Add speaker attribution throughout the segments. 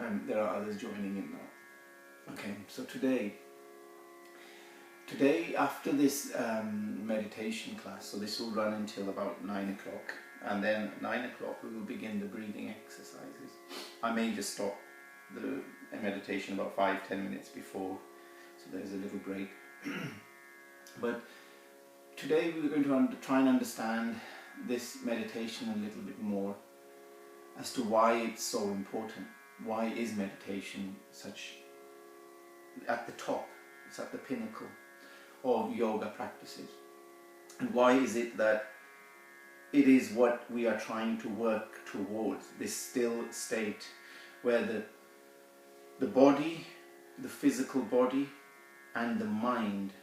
Speaker 1: and there are others joining in now. Okay, so today after this meditation class, so this will run until about 9 o'clock, and then at 9 o'clock we will begin the breathing exercises. I may just stop the meditation about 5-10 minutes before, so there's a little break. But today we're going to try and understand this meditation a little bit more, as to why it's so important. Why is meditation such at the top, it's at the pinnacle of yoga practices? And why is it that it is what we are trying to work towards, this still state where the body, the physical body, and the mind,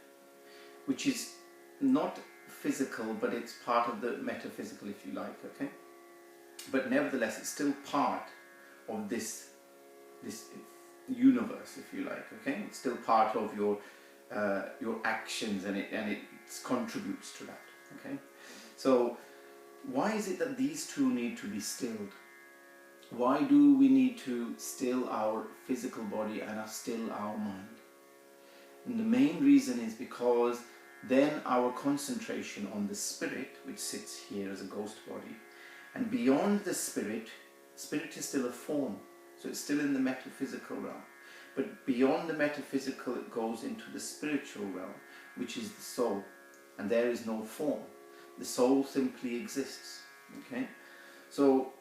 Speaker 1: which is not physical, but it's part of the metaphysical, if you like, okay? But nevertheless, it's still part of this universe, if you like, okay? It's still part of your actions, and it contributes to that, okay? So why is it that these two need to be stilled? Why do we need to still our physical body and still our mind? And the main reason is because then our concentration on the spirit, which sits here as a ghost body, and beyond the spirit is still a form, so it's still in the metaphysical realm. But beyond the metaphysical, it goes into the spiritual realm, which is the soul, and there is no form. The soul simply exists. Okay, so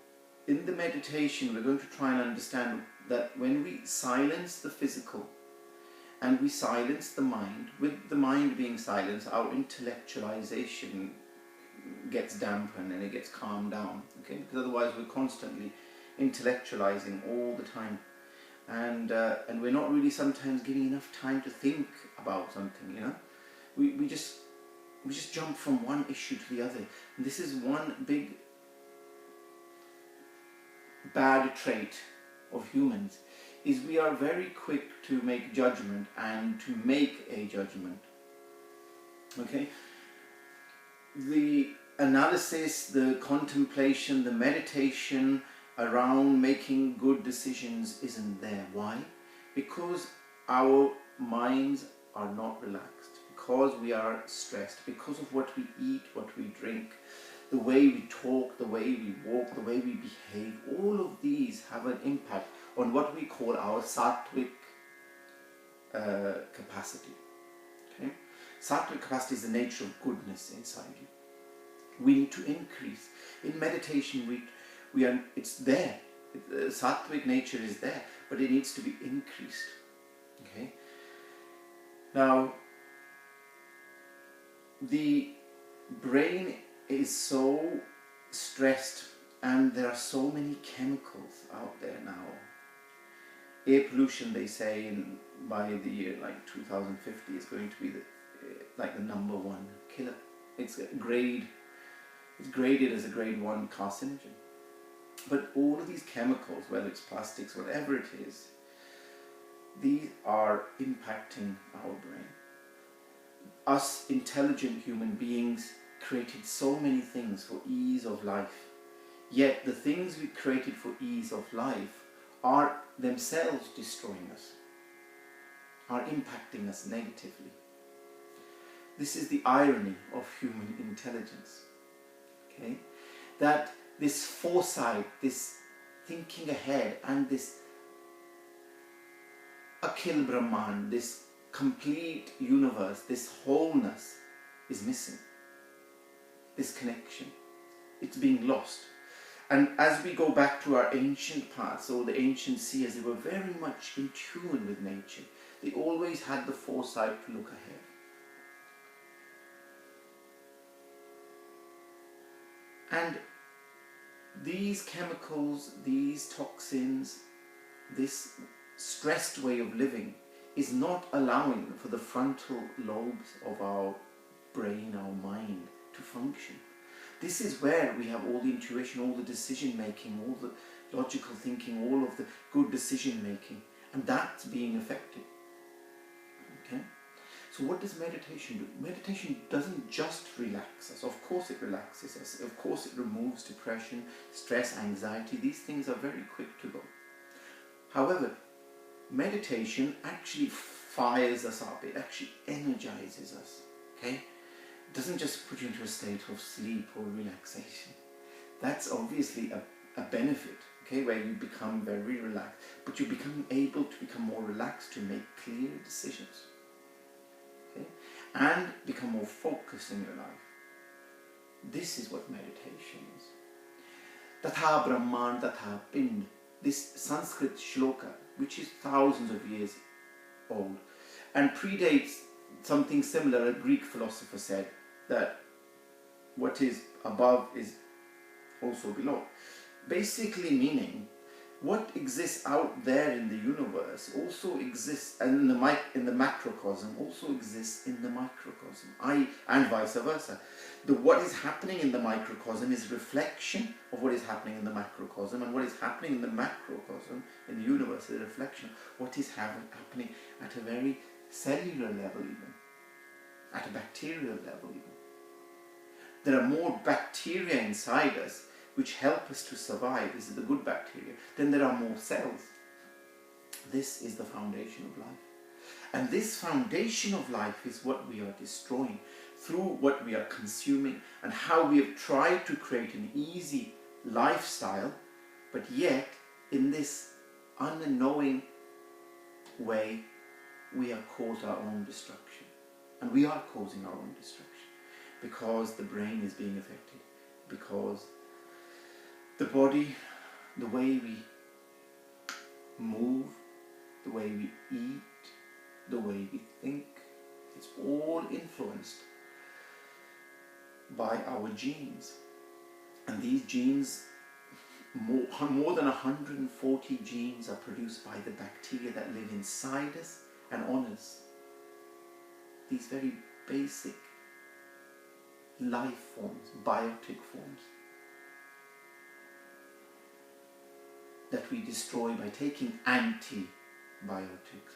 Speaker 1: in the meditation, we're going to try and understand that when we silence the physical and we silence the mind, with the mind being silenced, our intellectualization gets dampened and it gets calmed down. Okay, because otherwise we're constantly intellectualizing all the time, and we're not really sometimes giving enough time to think about something. You know, we just jump from one issue to the other, and this is one big bad trait of humans, is we are very quick to make judgment and to make a judgment. Okay, the analysis, the contemplation, the meditation around making good decisions isn't there. Why? Because our minds are not relaxed, because we are stressed, because of what we eat, what we drink, the way we talk, the way we walk, the way we behave. All of these have an impact on what we call our sattvic capacity. Okay? Sattvic capacity is the nature of goodness inside you. We need to increase. In meditation, it's there. The sattvic nature is there, but it needs to be increased. Okay? Now, the brain is so stressed, and there are so many chemicals out there now. Air pollution, they say, by the year like 2050 is going to be the number one killer. It's graded as a grade 1 carcinogen. But all of these chemicals, whether it's plastics, whatever it is, these are impacting our brain. Us intelligent human beings created so many things for ease of life, yet the things we created for ease of life are themselves destroying us, are impacting us negatively. This is the irony of human intelligence. Okay? That this foresight, this thinking ahead, and this Akhil Brahman, this complete universe, this wholeness is missing. This connection, it's being lost. And as we go back to our ancient paths, or the ancient seers, they were very much in tune with nature. They always had the foresight to look ahead. And these chemicals, these toxins, this stressed way of living is not allowing for the frontal lobes of our brain, our mind, to function. This is where we have all the intuition, all the decision making, all the logical thinking, all of the good decision making, and that's being affected. Okay? So what does meditation do? Meditation doesn't just relax us. Of course it relaxes us. Of course it removes depression, stress, anxiety. These things are very quick to go. However, meditation actually fires us up. It actually energizes us. Okay? It doesn't just put you into a state of sleep or relaxation. That's obviously a benefit, okay, where you become very relaxed, but you become able to become more relaxed to make clear decisions, okay, and become more focused in your life. This is what meditation is. Tatha Brahman Tatha Pind, this Sanskrit shloka, which is thousands of years old and predates something similar. A Greek philosopher said that what is above is also below. Basically meaning what exists out there in the universe also exists, and in the macrocosm also exists in the microcosm, and vice versa. What is happening in the microcosm is reflection of what is happening in the macrocosm, and what is happening in the macrocosm in the universe is a reflection of what is happening at a very cellular level, even at a bacterial level even. There are more bacteria inside us which help us to survive. This is the good bacteria. Then there are more cells. This is the foundation of life. And this foundation of life is what we are destroying through what we are consuming and how we have tried to create an easy lifestyle, but yet in this unknowing way we have caused our own destruction. And we are causing our own destruction because the brain is being affected, because the body, the way we move, the way we eat, the way we think, it's all influenced by our genes. And these genes, more than 140 genes are produced by the bacteria that live inside us and on us. These very basic life forms, biotic forms, that we destroy by taking antibiotics,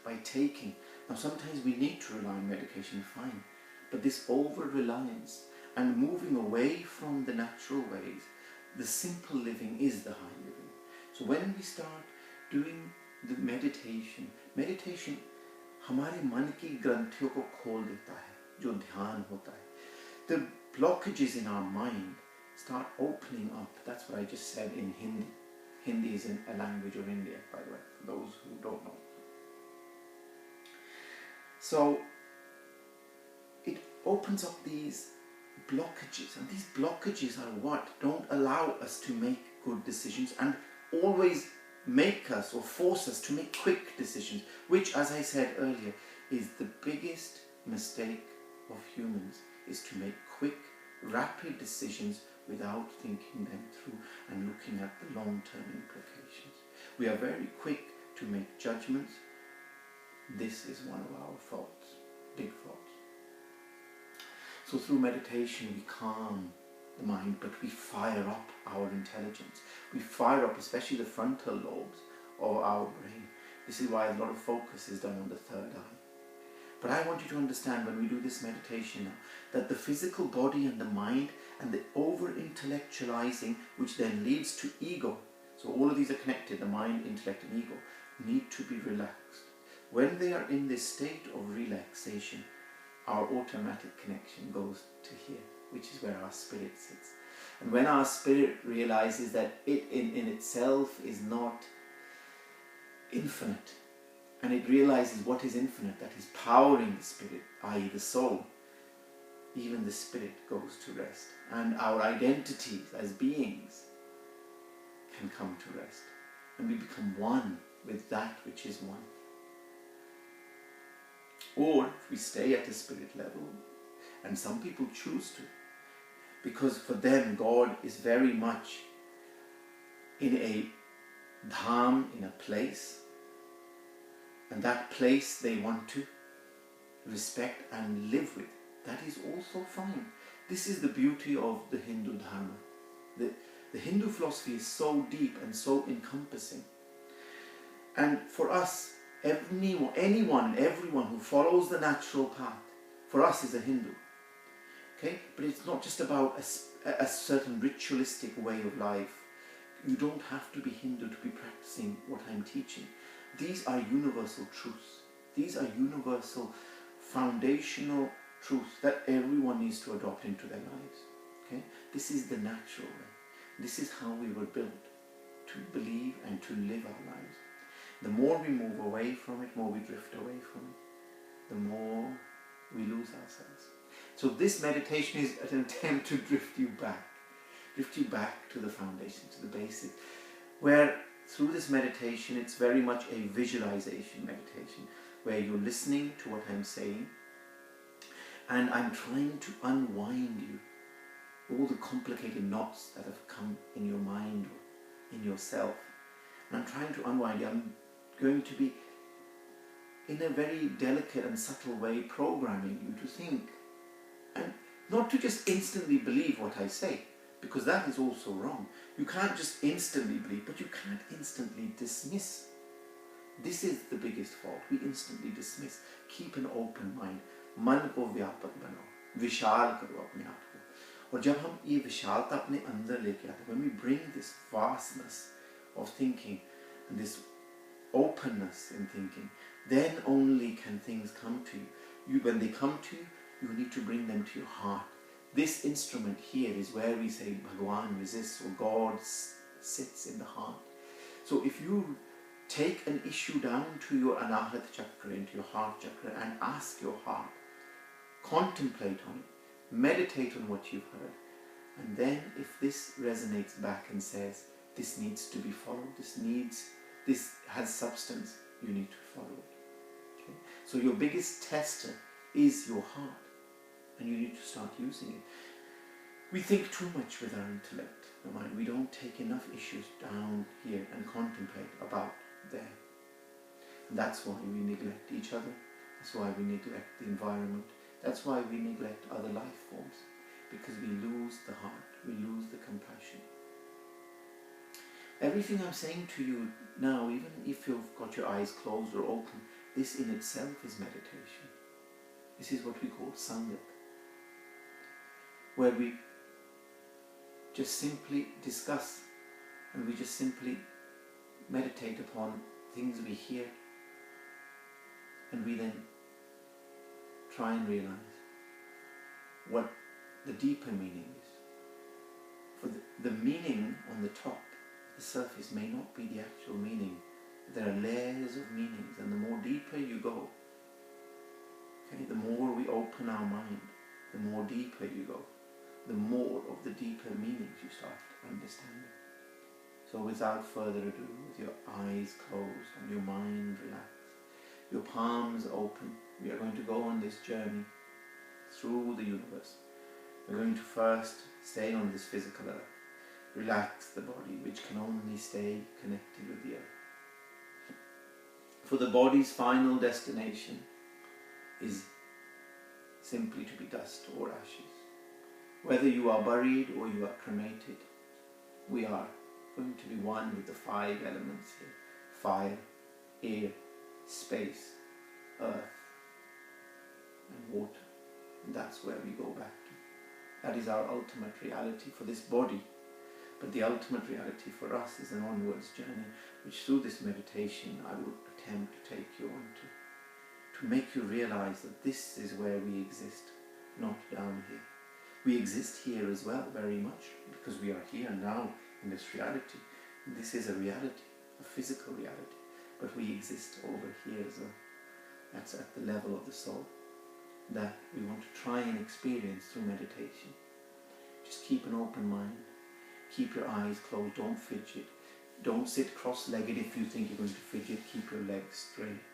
Speaker 1: by taking... Now sometimes we need to rely on medication, fine, but this over-reliance and moving away from the natural ways, the simple living is the high living. So when we start doing the meditation हमारे मन की ग्रंथियों को खोल देता है, जो ध्यान होता है. The blockages in our mind start opening up. That's what I just said in Hindi. Hindi is a language of India, by the way, for those who don't know. So it opens up these blockages, and these blockages are what don't allow us to make good decisions and always make us or force us to make quick decisions, which, as I said earlier, is the biggest mistake of humans, is to make quick, rapid decisions without thinking them through and looking at the long-term implications. We are very quick to make judgments. This is one of our faults, big faults. So through meditation we calm the mind, but we fire up our intelligence. We fire up especially the frontal lobes of our brain. This is why a lot of focus is done on the third eye. But I want you to understand, when we do this meditation now, that the physical body and the mind and the over-intellectualizing, which then leads to ego, so all of these are connected, the mind, intellect and ego, need to be relaxed. When they are in this state of relaxation, our automatic connection goes to here, which is where our spirit sits. And when our spirit realizes that it in itself is not infinite, and it realizes what is infinite, that is powering the spirit, i.e. the soul, even the spirit goes to rest. And our identities as beings can come to rest. And we become one with that which is one. Or if we stay at the spirit level, and some people choose to, because for them God is very much in a dham, in a place, and that place they want to respect and live with. That is also fine. This is the beauty of the Hindu Dharma. The Hindu philosophy is so deep and so encompassing. And for us, anyone and everyone who follows the natural path, for us is a Hindu. Okay? But it's not just about a certain ritualistic way of life, You don't have to be Hindu to be practicing what I'm teaching. These are universal truths. These are universal, foundational truths that everyone needs to adopt into their lives. Okay? This is the natural way. This is how we were built, to believe and to live our lives. The more we move away from it, more we drift away from it, the more we lose ourselves. So this meditation is an attempt to drift you back to the foundation, to the basic, where through this meditation it's very much a visualization meditation, where you're listening to what I'm saying, and I'm trying to unwind you all the complicated knots that have come in your mind or in yourself. And I'm trying to unwind you. I'm going to be, in a very delicate and subtle way, programming you to think, and not to just instantly believe what I say, because that is also wrong. You can't just instantly believe, but you can't instantly dismiss. This is the biggest fault. We instantly dismiss. Keep an open mind. मन को व्यापक बनाओ, विशाल करो अपने आप को. और जब हम ये विशालता अपने अंदर लेके आते हैं, when we bring this vastness of thinking and this openness in thinking, then only can things come to you. When they come to you, you need to bring them to your heart. This instrument here is where we say Bhagwan resists, or God sits in the heart. So if you take an issue down to your Anahat chakra, into your heart chakra, and ask your heart, contemplate on it, meditate on what you've heard, and then if this resonates back and says, this needs to be followed, this has substance, you need to follow it. Okay? So your biggest tester is your heart, and you need to start using it. We think too much with our intellect, the mind. We don't take enough issues down here and contemplate about there. And that's why we neglect each other. That's why we neglect the environment. That's why we neglect other life forms. Because we lose the heart. We lose the compassion. Everything I'm saying to you now, even if you've got your eyes closed or open, this in itself is meditation. This is what we call Sangat, where we just simply discuss and we just simply meditate upon things we hear, and we then try and realize what the deeper meaning is. For the meaning on the top, the surface, may not be the actual meaning. There are layers of meanings, and the more deeper you go, okay, the more we open our mind, the more deeper you go, the more of the deeper meanings you start understanding. So without further ado, with your eyes closed and your mind relaxed, your palms open, we are going to go on this journey through the universe. We're going to first stay on this physical earth, relax the body, which can only stay connected with the earth. For the body's final destination is simply to be dust or ashes. Whether you are buried or you are cremated, we are going to be one with the 5 elements here: fire, air, space, earth, and water. And that's where we go back to. That is our ultimate reality for this body. But the ultimate reality for us is an onwards journey, which through this meditation I will attempt to take you on to make you realize that this is where we exist, not down here. We exist here as well, very much, because we are here now in this reality. This is a reality, a physical reality, but we exist over here as well. That's at the level of the soul that we want to try and experience through meditation. Just keep an open mind, keep your eyes closed, don't fidget, don't sit cross-legged if you think you're going to fidget, keep your legs straight.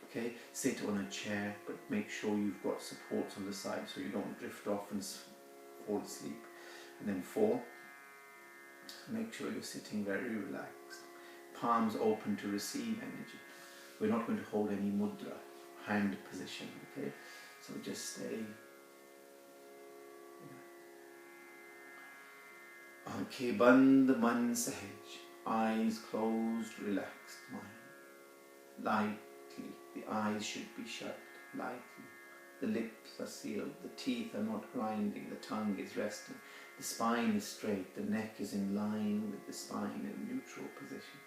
Speaker 1: Okay, sit on a chair, but make sure you've got supports on the side so you don't drift off and fall asleep. And then 4, make sure you're sitting very relaxed, palms open to receive energy. We're not going to hold any mudra, hand position, okay? So just stay. Aankhein band, man sahaj, eyes closed, relaxed mind. Lightly, the eyes should be shut, lightly. The lips are sealed, the teeth are not grinding, the tongue is resting. The spine is straight, the neck is in line with the spine in neutral position.